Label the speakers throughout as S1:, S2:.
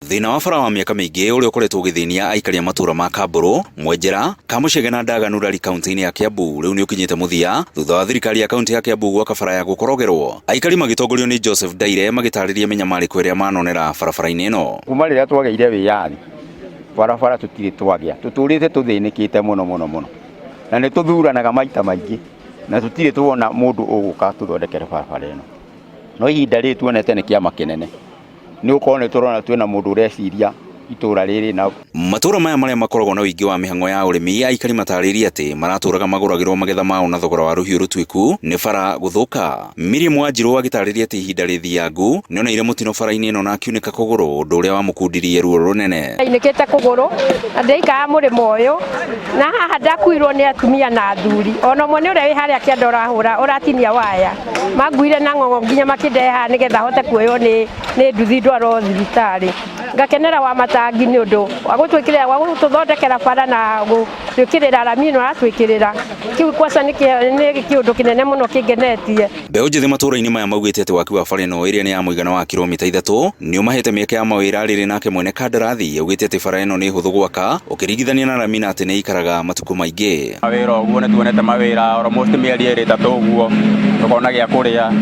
S1: Thina wa bara wa miaka mingi uria ukoretwo ugithinia aikari a matura ma Kamburu, Mwenjera, Kamuchege na Ndaganu rari kaunti-ini ya Kiambu riu ni ukinyite muthia thutha wa thirikari ya kaunti ya Kiambu gwaka bara ya gukorogerwo. Aikari magitongorio ni Joseph Daire magitariria minyamariko iria manonera barabara-ini ino.
S2: Kuma riria twageire wiyathi barabara tutire twagia tuturite tuthinikite muno na ni tuthuranaga maita maingi na tutire tuona mundu uguka tuthondekere barabara ino. No ihinda ri tuonete ni kiama kinene ni ukone turona twina mundu ureciria itura riri na
S1: matura maya maria makoragwo na wingi wa mihango ya urimi. Aikari matariria ati maraturaga maguragirwo magetha mao na thogora wa ruhiu rutwiku ni bara guthuka. Miriam Wanjiru agitariria ati ihinda rithiangu nioneire mutino bara-ini ino na akiunika kuguru undu uria wamukundirie ruo runene.
S3: Inikite kuguru na ndeika murimo uyu na haha ndakuirwo ni atumia na athuri ona mwe uria wi haria kianda urahura uratinia waya maguire na ng'ong'o nginya makindeha nigetha hote kuoyo ni nduthi ndwaro thibitari. Ngakenera wa matangi ni undu wa gutwikirira wa gututhondekera bara na gwikirira rami no ratwikirira kiu kwasa ni kiundu kinene muno kingenetie.
S1: Mbeũ njithi matura-ini maya maugite ati waki wa bara ino iria ni ya muigana wa kilomita 3 ni umahete mieke ya mawira riri nake mwene kandarathi augite ati bara ino ni huthu gwaka ukiringithania na rami na ati ni ikaraga matuku maingi.
S2: Mawira uguo ni tuonete mawira almost mieri iri tatu uguo tukona gia kuria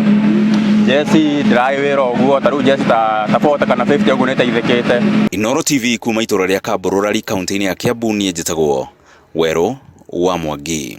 S2: Jesse driver uguo taru Jesse ta 40 kana 50 uguo nitaithikite.
S1: Inooro TV kuma itura ria Kamburu rari kaunti-ini ya Kiambu ni njitagwo Weru wa Mwangi.